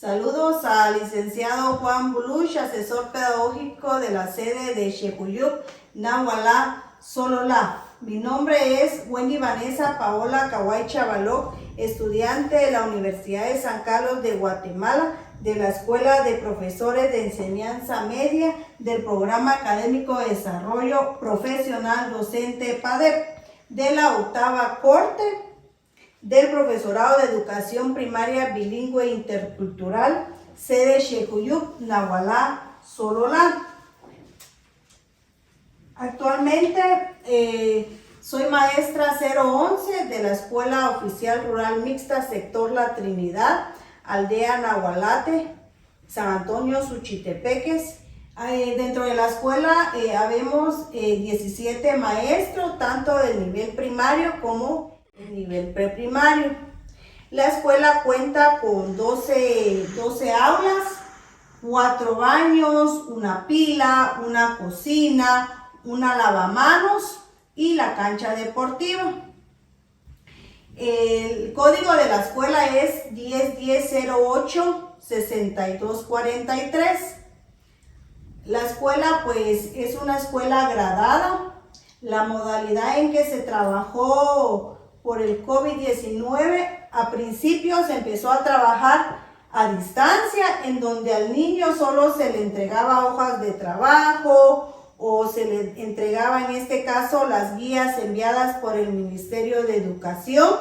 Saludos al licenciado Juan Buluch, asesor pedagógico de la sede de Xejuyup, Nahualá, Sololá. Mi nombre es Wendy Vanessa Paola Kawai Chavaló, estudiante de la Universidad de San Carlos de Guatemala, de la Escuela de Profesores de Enseñanza Media del Programa Académico de Desarrollo Profesional Docente PADEP, de la octava corte del Profesorado de Educación Primaria Bilingüe Intercultural, sede Xejuyup, Nahualá, Sololá. Actualmente soy maestra 011 de la Escuela Oficial Rural Mixta Sector La Trinidad, Aldea Nahualate, San Antonio, Suchitepeques. Dentro de la escuela habemos 17 maestros, tanto del nivel primario como el nivel preprimario. La escuela cuenta con 12 aulas, 4 baños, una pila, una cocina, una lavamanos y la cancha deportiva. El código de la escuela es 101008-6243. La escuela pues es una escuela gradada. La modalidad en que se trabajó por el COVID-19, a principio se empezó a trabajar a distancia, en donde al niño solo se le entregaba hojas de trabajo o se le entregaba en este caso las guías enviadas por el Ministerio de Educación.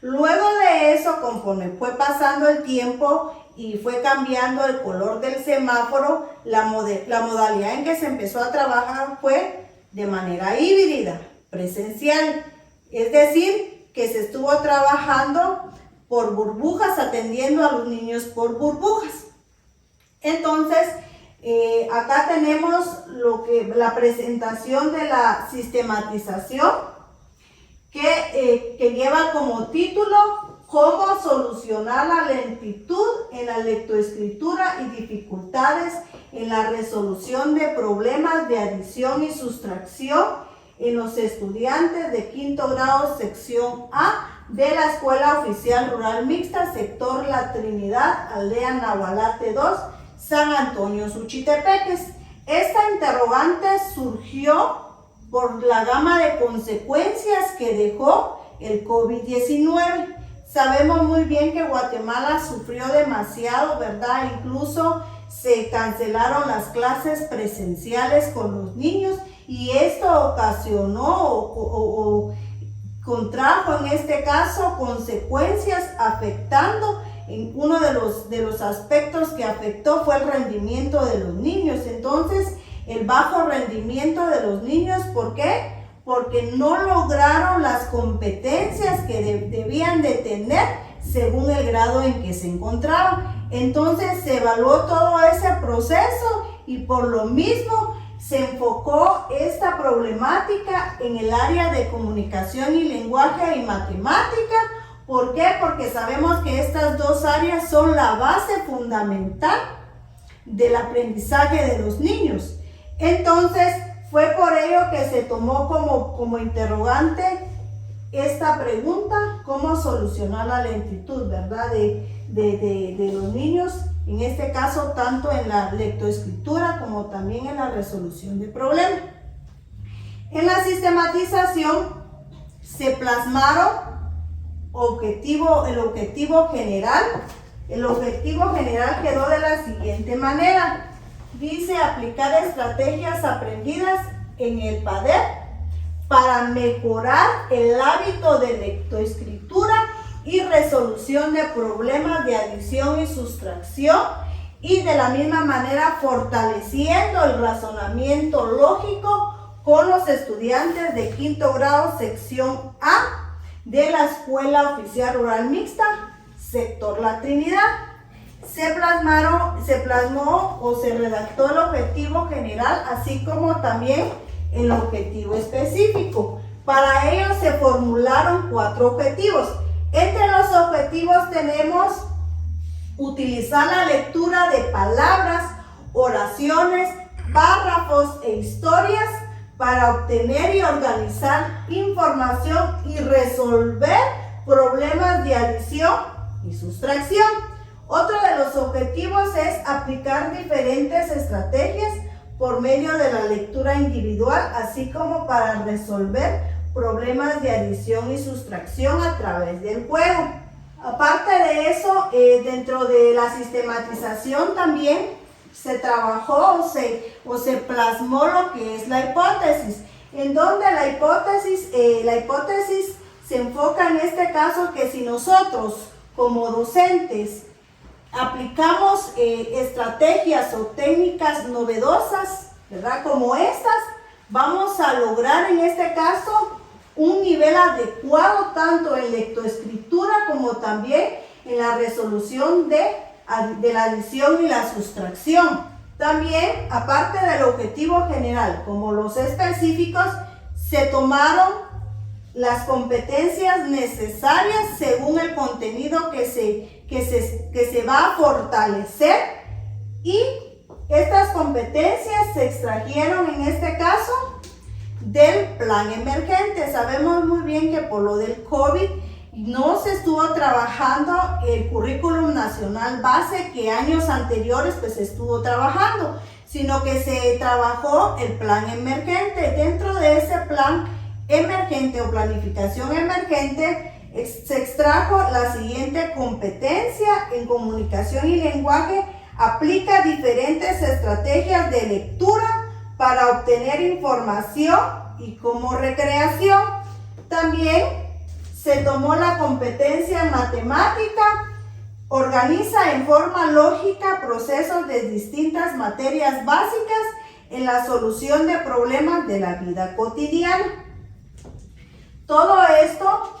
Luego de eso, conforme fue pasando el tiempo y fue cambiando el color del semáforo, la modalidad en que se empezó a trabajar fue de manera híbrida, presencial. Es decir, que se estuvo trabajando por burbujas, atendiendo a los niños por burbujas. Entonces, acá tenemos la presentación de la sistematización que lleva como título "Cómo solucionar la lentitud en la lectoescritura y dificultades en la resolución de problemas de adición y sustracción en los estudiantes de quinto grado sección A de la Escuela Oficial Rural Mixta Sector La Trinidad, Aldea Nahualate 2, San Antonio, Suchitepeques". Esta interrogante surgió por la gama de consecuencias que dejó el COVID-19. Sabemos muy bien que Guatemala sufrió demasiado, ¿verdad? Incluso se cancelaron las clases presenciales con los niños y esto ocasionó o contrajo en este caso consecuencias afectando. En uno de los aspectos que afectó fue el rendimiento de los niños. Entonces, el bajo rendimiento de los niños, ¿por qué? Porque no lograron las competencias que debían de tener según el grado en que se encontraban. Entonces, se evaluó todo ese proceso y por lo mismo se enfocó esta problemática en el área de comunicación y lenguaje y matemática. ¿Por qué? Porque sabemos que estas dos áreas son la base fundamental del aprendizaje de los niños. Entonces, fue por ello que se tomó como interrogante esta pregunta: ¿cómo solucionar la lentitud, verdad, de los niños? En este caso, tanto en la lectoescritura como también en la resolución de problemas. En la sistematización se plasmaron el objetivo general. El objetivo general quedó de la siguiente manera. Dice: aplicar estrategias aprendidas en el PADEP para mejorar el hábito de lectoescritura y resolución de problemas de adición y sustracción, y de la misma manera fortaleciendo el razonamiento lógico con los estudiantes de quinto grado sección A de la Escuela Oficial Rural Mixta Sector La Trinidad. Se plasmó o se redactó el objetivo general, así como también el objetivo específico. Para ello se formularon 4 objetivos. Entre los objetivos tenemos utilizar la lectura de palabras, oraciones, párrafos e historias para obtener y organizar información y resolver problemas de adición y sustracción. Otro de los objetivos es aplicar diferentes estrategias por medio de la lectura individual, así como para resolver problemas de adición y sustracción a través del juego. Aparte de eso, dentro de la sistematización también se trabajó o se plasmó lo que es la hipótesis, en donde la hipótesis se enfoca en este caso que si nosotros como docentes aplicamos estrategias o técnicas novedosas, ¿verdad? Como estas, vamos a lograr en este caso un nivel adecuado tanto en lectoescritura como también en la resolución de la adición y la sustracción. También, aparte del objetivo general como los específicos, se tomaron las competencias necesarias según el contenido que se va a fortalecer, y estas competencias se extrajeron en este caso del plan emergente. Sabemos muy bien que por lo del COVID no se estuvo trabajando el currículum nacional base que años anteriores pues se estuvo trabajando, sino que se trabajó el plan emergente. Dentro de ese plan emergente o planificación emergente se extrajo la siguiente competencia: en comunicación y lenguaje aplica diferentes estrategias de lectura para obtener información y como recreación. También se tomó la competencia en matemática, organiza en forma lógica procesos de distintas materias básicas en la solución de problemas de la vida cotidiana. Todo esto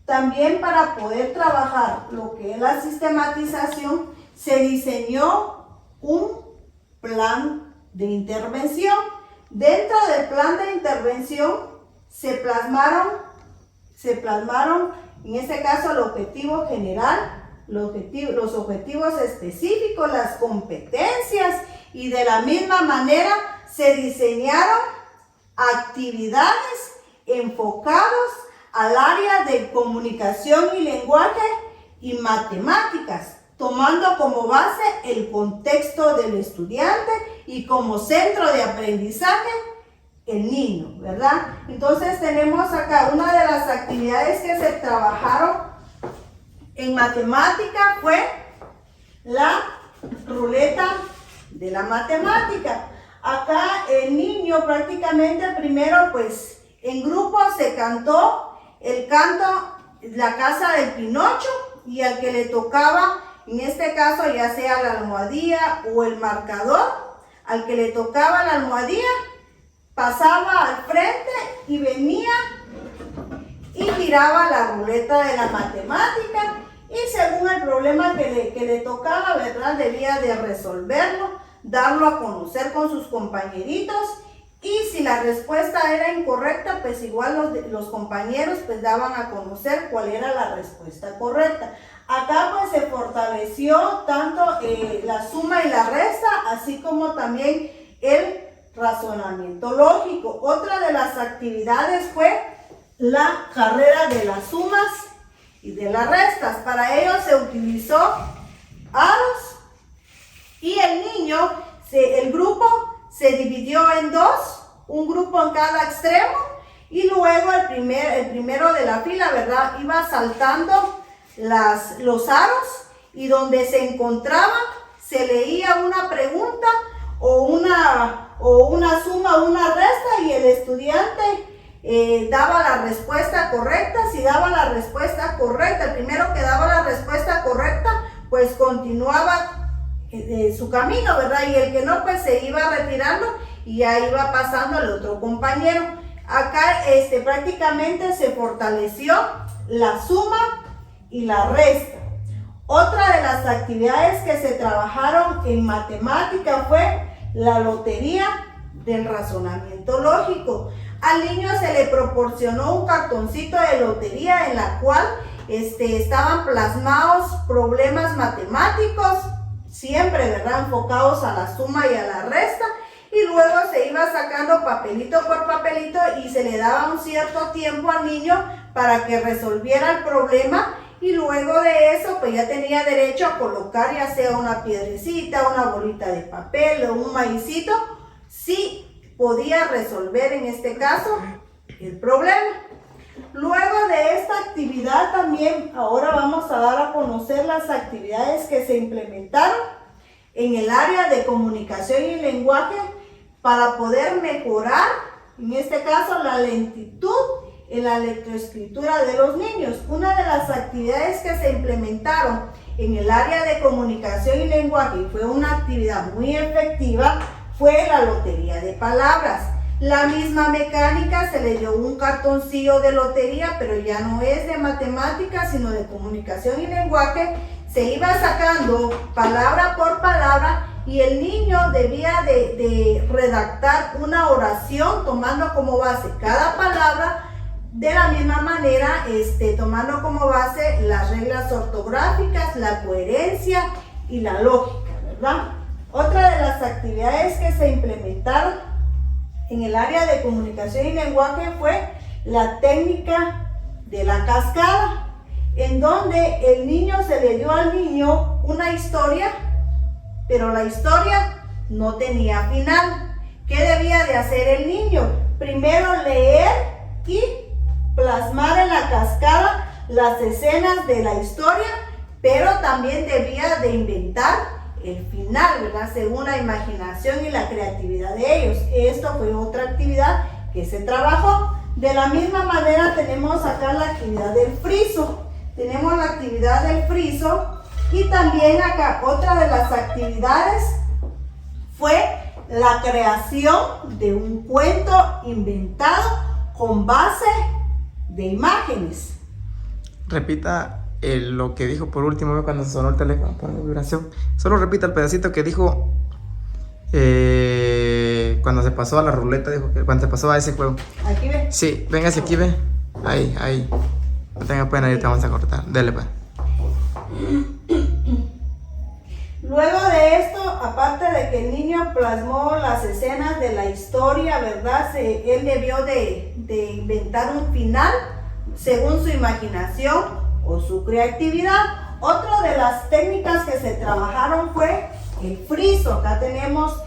también para poder trabajar lo que es la sistematización, se diseñó un plan de intervención. Dentro del plan de intervención se plasmaron en este caso el objetivo general, los objetivos específicos, las competencias, y de la misma manera se diseñaron actividades enfocados al área de comunicación y lenguaje y matemáticas, tomando como base el contexto del estudiante y como centro de aprendizaje el niño, ¿verdad? Entonces tenemos acá una de las actividades que se trabajaron en matemática fue la ruleta de la matemática. Acá el niño prácticamente primero pues en grupo se cantó el canto La Casa del Pinocho, y al que le tocaba, en este caso ya sea la almohadilla o el marcador, al que le tocaba la almohadilla pasaba al frente y venía y giraba la ruleta de la matemática, y según el problema que le tocaba, ¿verdad?, debía de resolverlo, darlo a conocer con sus compañeritos, y si la respuesta era incorrecta, pues igual los compañeros pues daban a conocer cuál era la respuesta correcta. Acá pues se fortaleció tanto la suma y la resta, así como también el razonamiento lógico. Otra de las actividades fue la carrera de las sumas y de las restas. Para ello se utilizó aros, y el grupo se dividió en dos, un grupo en cada extremo, y luego el primero de la fila, ¿verdad?, iba saltando los aros, y donde se encontraba se leía una pregunta o una suma o una resta, y el estudiante daba la respuesta correcta. Si daba la respuesta correcta, el primero que daba la respuesta correcta pues continuaba su camino, ¿verdad? Y el que no pues se iba retirando y ya iba pasando al otro compañero. Acá prácticamente se fortaleció la suma y la resta. Otra de las actividades que se trabajaron en matemática fue la lotería del razonamiento lógico. Al niño se le proporcionó un cartoncito de lotería en la cual estaban plasmados problemas matemáticos, siempre, ¿verdad?, enfocados a la suma y a la resta, y luego se iba sacando papelito por papelito y se le daba un cierto tiempo al niño para que resolviera el problema y luego de eso pues ya tenía derecho a colocar ya sea una piedrecita, una bolita de papel o un maicito, si podía resolver en este caso el problema. Luego de esta actividad también ahora vamos a dar a conocer las actividades que se implementaron en el área de comunicación y lenguaje para poder mejorar, en este caso, la lentitud en la lectoescritura de los niños. Una de las actividades que se implementaron en el área de comunicación y lenguaje y fue una actividad muy efectiva fue la lotería de palabras. La misma mecánica, se le dio un cartoncillo de lotería, pero ya no es de matemáticas, sino de comunicación y lenguaje. Se iba sacando palabra por palabra y el niño debía de redactar una oración tomando como base cada palabra, de la misma manera tomando como base las reglas ortográficas, la coherencia y la lógica, ¿verdad? Otra de las actividades que se implementaron en el área de comunicación y lenguaje fue la técnica de la cascada, en donde el niño se le dio al niño una historia, pero la historia no tenía final. ¿Qué debía de hacer el niño? Primero leer y plasmar en la cascada las escenas de la historia, pero también debía de inventar el final, ¿verdad? Según la imaginación y la creatividad de ellos. Esto fue otra actividad que se trabajó. De la misma manera tenemos acá la actividad del friso. Tenemos la actividad del friso y también acá otra de las actividades fue la creación de un cuento inventado con base de imágenes. Repita lo que dijo por último cuando sonó el teléfono por vibración. Solo repita el pedacito que dijo cuando se pasó a la ruleta, dijo que cuando se pasó a ese juego. Aquí ve. Sí, véngase aquí, ve. Ahí. No tenga pena, ahí te vamos a cortar. Dele, pues. Luego de esto, aparte de que el niño plasmó las escenas de la historia, ¿verdad? Él debió de inventar un final según su imaginación o su creatividad. Otra de las técnicas que se trabajaron fue el friso. Acá tenemos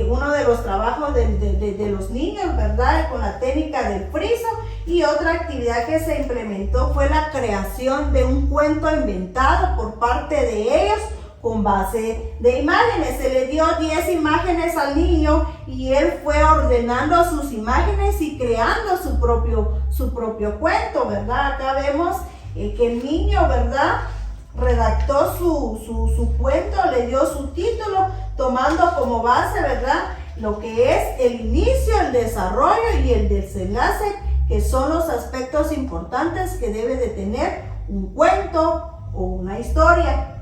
uno de los trabajos de los niños, ¿verdad? Con la técnica del friso. Y otra actividad que se implementó fue la creación de un cuento inventado por parte de ellos con base de imágenes. Se le dio 10 imágenes al niño y él fue ordenando sus imágenes y creando su propio cuento, ¿verdad? Acá vemos que el niño, ¿verdad?, redactó su cuento, le dio su título, tomando como base, ¿verdad?, lo que es el inicio, el desarrollo y el desenlace, que son los aspectos importantes que debe de tener un cuento o una historia.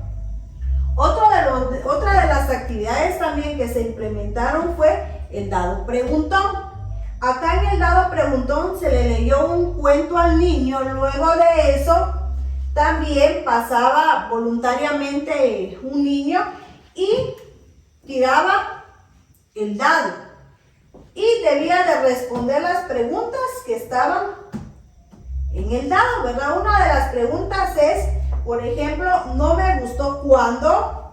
Otra de las actividades también que se implementaron fue el dado preguntón. Acá en el dado preguntón se le leyó un cuento al niño, luego de eso también pasaba voluntariamente un niño y tiraba el dado y debía de responder las preguntas que estaban en el dado, ¿verdad? Una de las preguntas es, por ejemplo, no me gustó cuando,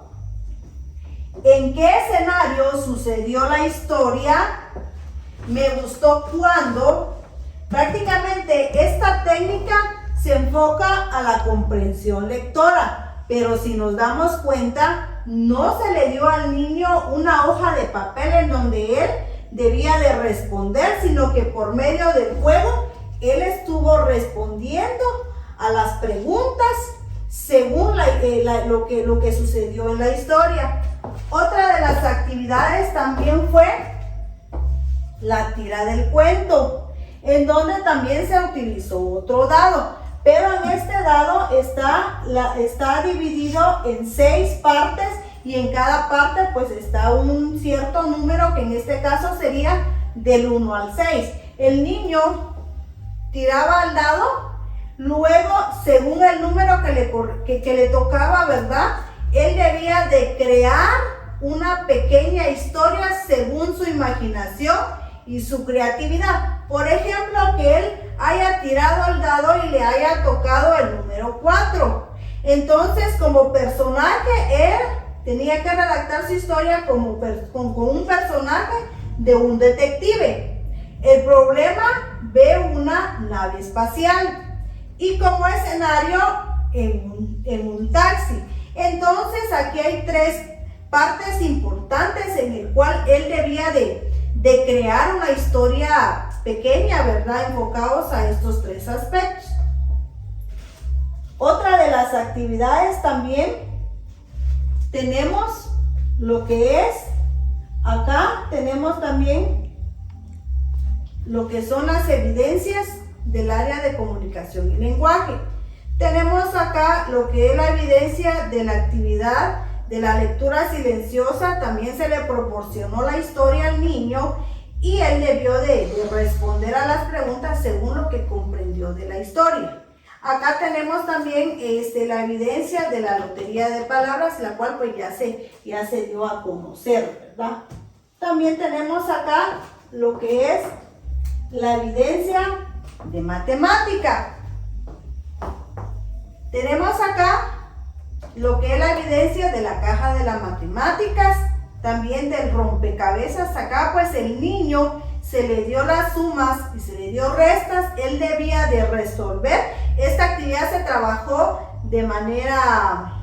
¿en qué escenario sucedió la historia? Me gustó cuando. Prácticamente esta técnica se enfoca a la comprensión lectora, pero si nos damos cuenta, no se le dio al niño una hoja de papel en donde él debía de responder, sino que por medio del juego él estuvo respondiendo a las preguntas según lo que sucedió en la historia. Otra de las actividades también fue la tira del cuento, en donde también se utilizó otro dado, pero en este dado está dividido en 6 partes y en cada parte pues está un cierto número, que en este caso sería del 1 al 6. El niño tiraba el dado, luego según el número que le tocaba, ¿verdad?, él debía de crear una pequeña historia según su imaginación y su creatividad. Por ejemplo, que él haya tirado el dado y le haya tocado el número 4. Entonces, como personaje, él tenía que redactar su historia con un personaje de un detective. El problema, ve una nave espacial y como escenario en un taxi. Entonces, aquí hay tres partes importantes en el cual él debía de crear una historia pequeña, ¿verdad? Enfocados a estos tres aspectos. Otra de las actividades también tenemos lo que es, acá tenemos también lo que son las evidencias del área de comunicación y lenguaje. Tenemos acá lo que es la evidencia de la actividad de la lectura silenciosa. También se le proporcionó la historia al niño y él debió de responder a las preguntas según lo que comprendió de la historia. Acá tenemos también la evidencia de la lotería de palabras, la cual pues ya se dio a conocer, ¿verdad? También tenemos acá lo que es la evidencia de matemática. Tenemos acá lo que es la evidencia de la caja de las matemáticas, también del rompecabezas. Acá pues el niño se le dio las sumas y se le dio restas, él debía de resolver. Esta actividad se trabajó de manera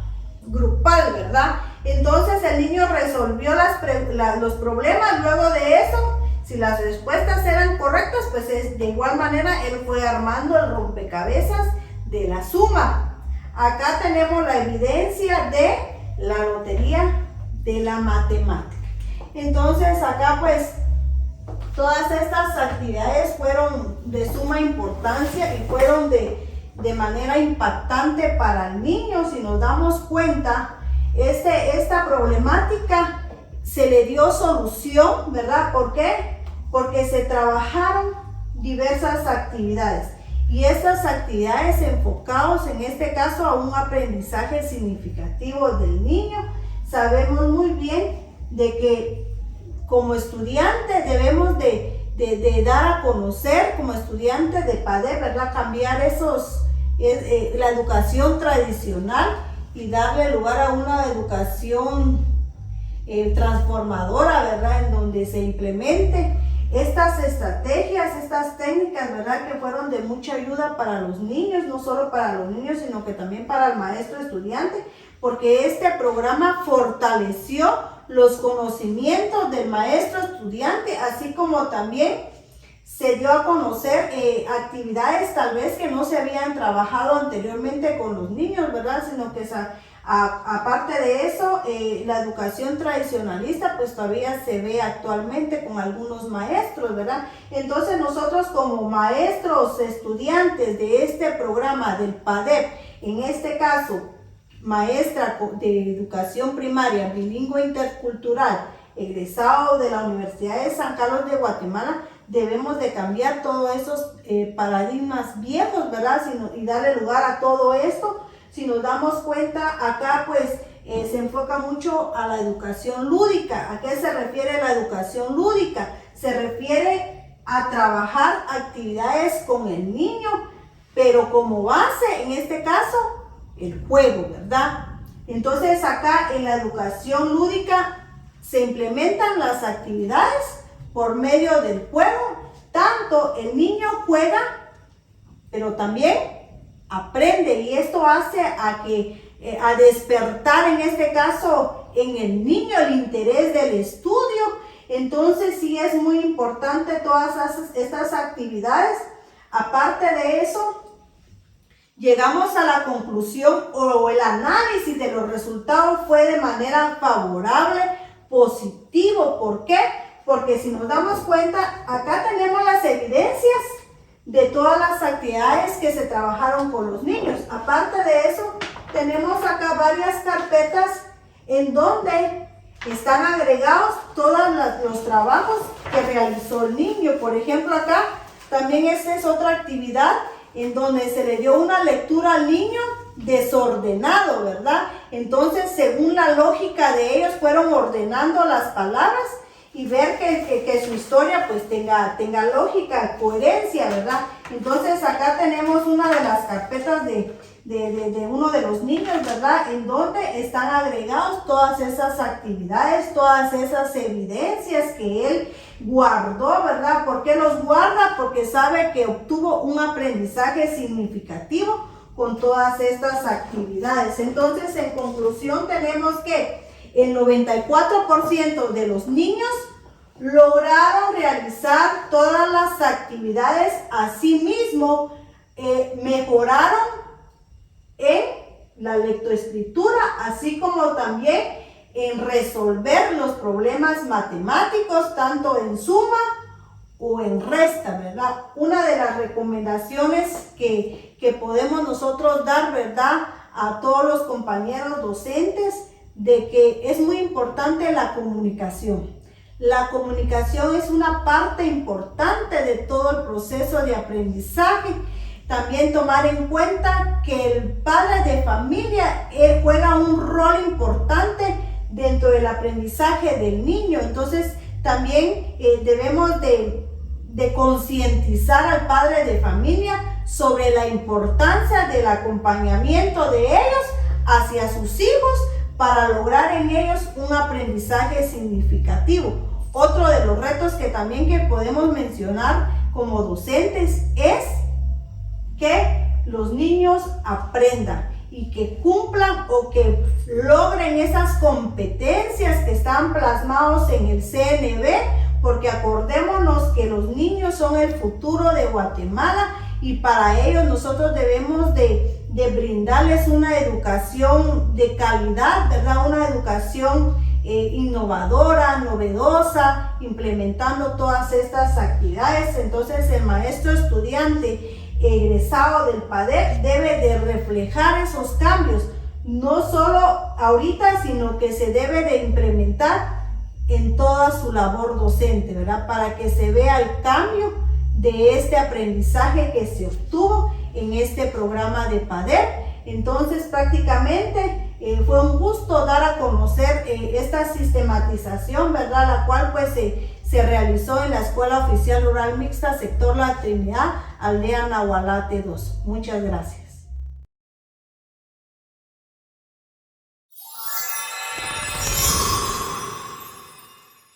grupal, ¿verdad? Entonces el niño resolvió los problemas. Luego de eso, si las respuestas eran correctas, pues de igual manera él fue armando el rompecabezas de la suma. Acá tenemos la evidencia de la lotería de la matemática. Entonces acá pues todas estas actividades fueron de suma importancia y fueron de manera impactante para el niño. Si nos damos cuenta, esta problemática se le dio solución, ¿verdad? ¿Por qué? Porque se trabajaron diversas actividades. Y estas actividades enfocados en este caso a un aprendizaje significativo del niño. Sabemos muy bien de que como estudiantes debemos de dar a conocer, como estudiantes de PADEP, ¿verdad? Cambiar la educación tradicional y darle lugar a una educación transformadora, ¿verdad? En donde se implemente estas estrategias, estas técnicas, ¿verdad? Que fueron de mucha ayuda para los niños, no solo para los niños, sino que también para el maestro estudiante, porque este programa fortaleció los conocimientos del maestro estudiante, así como también se dio a conocer actividades tal vez que no se habían trabajado anteriormente con los niños, ¿verdad? Sino que aparte de eso, la educación tradicionalista pues todavía se ve actualmente con algunos maestros, ¿verdad? Entonces nosotros como maestros estudiantes de este programa del PADEP, en este caso maestra de educación primaria bilingüe intercultural, egresado de la Universidad de San Carlos de Guatemala, debemos de cambiar todos esos paradigmas viejos, ¿verdad? Y darle lugar a todo esto. Si nos damos cuenta, acá pues se enfoca mucho a la educación lúdica. ¿A qué se refiere la educación lúdica? Se refiere a trabajar actividades con el niño, pero como base, en este caso, el juego, ¿verdad? Entonces acá en la educación lúdica se implementan las actividades por medio del juego. Tanto el niño juega, pero también aprende, y esto hace a despertar en este caso en el niño el interés del estudio. Entonces sí es muy importante todas estas actividades. Aparte de eso, llegamos a la conclusión o el análisis de los resultados fue de manera favorable, positivo. ¿Por qué? Porque si nos damos cuenta, acá tenemos las evidencias de todas las actividades que se trabajaron con los niños. Aparte de eso, tenemos acá varias carpetas en donde están agregados todos los trabajos que realizó el niño. Por ejemplo, acá también esta es otra actividad en donde se le dio una lectura al niño desordenado, ¿verdad? Entonces, según la lógica de ellos, fueron ordenando las palabras y ver que su historia pues tenga lógica, coherencia, ¿verdad? Entonces acá tenemos una de las carpetas de de uno de los niños, ¿verdad? En donde están agregados todas esas actividades, todas esas evidencias que él guardó, ¿verdad? ¿Por qué los guarda? Porque sabe que obtuvo un aprendizaje significativo con todas estas actividades. Entonces, en conclusión, tenemos que el 94% de los niños lograron realizar todas las actividades. Asimismo, mejoraron en la lectoescritura, así como también en resolver los problemas matemáticos, tanto en suma o en resta, ¿verdad? Una de las recomendaciones que podemos nosotros dar, ¿verdad?, a todos los compañeros docentes, de que es muy importante la comunicación. La comunicación es una parte importante de todo el proceso de aprendizaje. También tomar en cuenta que el padre de familia juega un rol importante dentro del aprendizaje del niño. Entonces también debemos de concientizar al padre de familia sobre la importancia del acompañamiento de ellos hacia sus hijos para lograr en ellos un aprendizaje significativo. Otro de los retos que también que podemos mencionar como docentes es que los niños aprendan y que cumplan o que logren esas competencias que están plasmados en el CNB, porque acordémonos que los niños son el futuro de Guatemala y para ellos nosotros debemos de brindarles una educación de calidad, ¿verdad? Una educación innovadora, novedosa, implementando todas estas actividades. Entonces el maestro estudiante egresado del PADEP debe de reflejar esos cambios, no solo ahorita, sino que se debe de implementar en toda su labor docente, ¿verdad? Para que se vea el cambio de este aprendizaje que se obtuvo en este programa de PADEP. Entonces prácticamente fue un gusto dar a conocer esta sistematización, ¿verdad? La cual pues se realizó en la Escuela Oficial Rural Mixta, sector La Trinidad, aldea Nahualate 2. Muchas gracias.